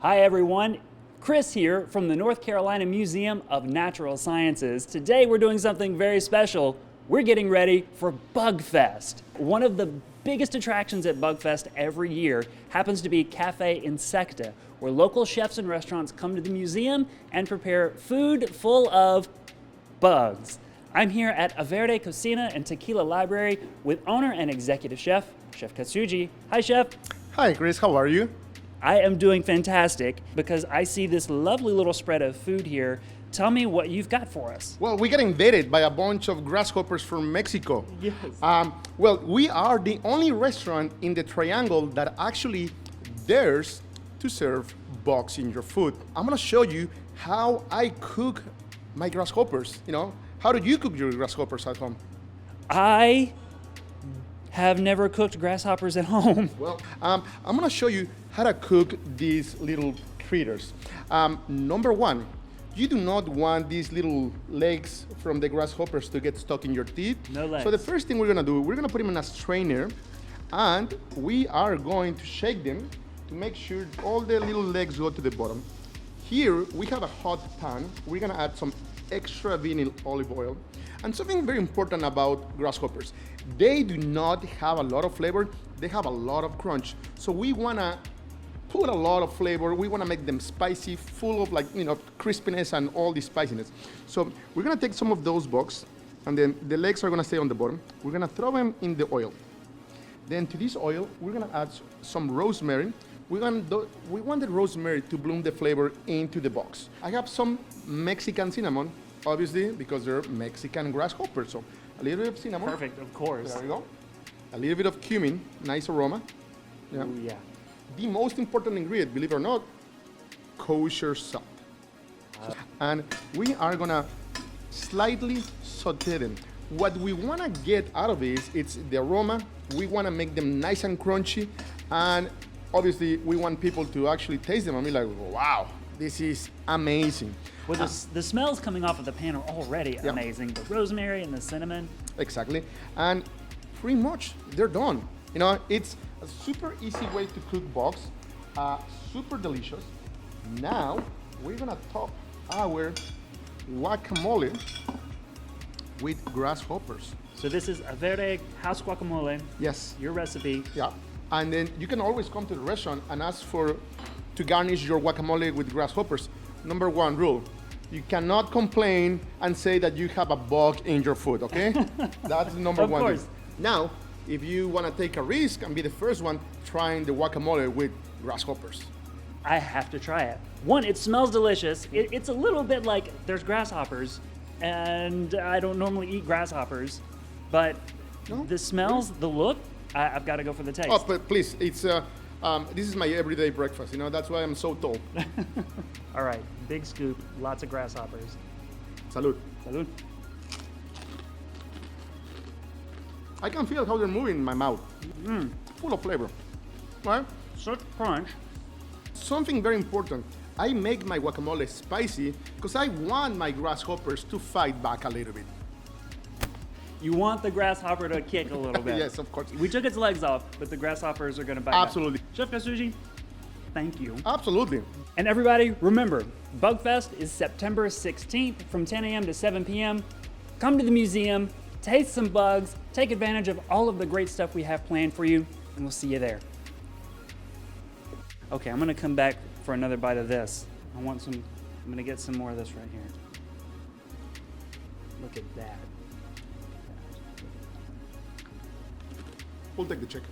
Hi everyone, Chris here from the North Carolina Museum of Natural Sciences. Today we're doing something very special. We're getting ready for BUGFEST. One of the biggest attractions at BUGFEST every year happens to be Cafe Insecta, where local chefs and restaurants come to the museum and prepare food full of bugs. I'm here at Averde Cocina and Tequila Library with owner and executive chef, Chef Katsuji. Hi, Chef. Hi, Chris. How are you? I am doing fantastic because I see this lovely little spread of food here. Tell me what you've got for us. Well, we got invaded by a bunch of grasshoppers from Mexico. Yes. Well, we are the only restaurant in the Triangle that actually dares to serve bugs in your food. I'm gonna show you how I cook my grasshoppers. How do you cook your grasshoppers at home? I have never cooked grasshoppers at home. Well, I'm gonna show you how to cook these little critters. Number one, you do not want these little legs from the grasshoppers to get stuck in your teeth. No legs. So the first thing we're gonna do, we're gonna put them in a strainer, and we are going to shake them to make sure all the little legs go to the bottom. Here, we have a hot pan. We're gonna add some extra vinyl olive oil. And something very important about grasshoppers, they do not have a lot of flavor, they have a lot of crunch. So we wanna put a lot of flavor, we wanna make them spicy, full of crispiness and all the spiciness. So we're gonna take some of those bugs, and then the legs are gonna stay on the bottom. We're gonna throw them in the oil. Then to this oil, we're gonna add some rosemary. We want the rosemary to bloom the flavor into the bugs. I have some Mexican cinnamon, obviously, because they're Mexican grasshoppers. So a little bit of cinnamon. Perfect, of course. There we go. A little bit of cumin, nice aroma. Yeah. Ooh, yeah. The most important ingredient, believe it or not, kosher salt. And we are gonna slightly saute them. What we wanna get out of this, it's the aroma. We wanna make them nice and crunchy, and obviously we want people to actually taste them and be like, wow, this is amazing. Well, the smells coming off of the pan are already amazing. The rosemary and the cinnamon. Exactly, and pretty much they're done. It's a super easy way to cook bugs, super delicious. Now we're gonna top our guacamole with grasshoppers. So this is Averde House Guacamole, Yes. your recipe. Yeah, and then you can always come to the restaurant and ask to garnish your guacamole with grasshoppers. Number one rule, you cannot complain and say that you have a bug in your food, okay? That's the number one. Of course. Thing. Now, if you want to take a risk and be the first one trying the guacamole with grasshoppers. I have to try it. One, it smells delicious. It's a little bit like there's grasshoppers, and I don't normally eat grasshoppers, but No? the smells, the look, I've got to go for the taste. Oh, but please, it's this is my everyday breakfast. That's why I'm so tall. All right, big scoop, lots of grasshoppers. Salud. Salud. I can feel how they're moving in my mouth. Full of flavor. Right? Such crunch. Something very important. I make my guacamole spicy because I want my grasshoppers to fight back a little bit. You want the grasshopper to kick a little bit. Yes, of course. We took its legs off, but the grasshoppers are going to bite back. Absolutely. Chef Katsuji, thank you. Absolutely. And everybody, remember, BUGFEST is September 16th from 10 a.m. to 7 p.m. Come to the museum, taste some bugs, take advantage of all of the great stuff we have planned for you, and we'll see you there. Okay, I'm gonna come back for another bite of this. I'm gonna get some more of this right here. Look at that. We'll take the chicken.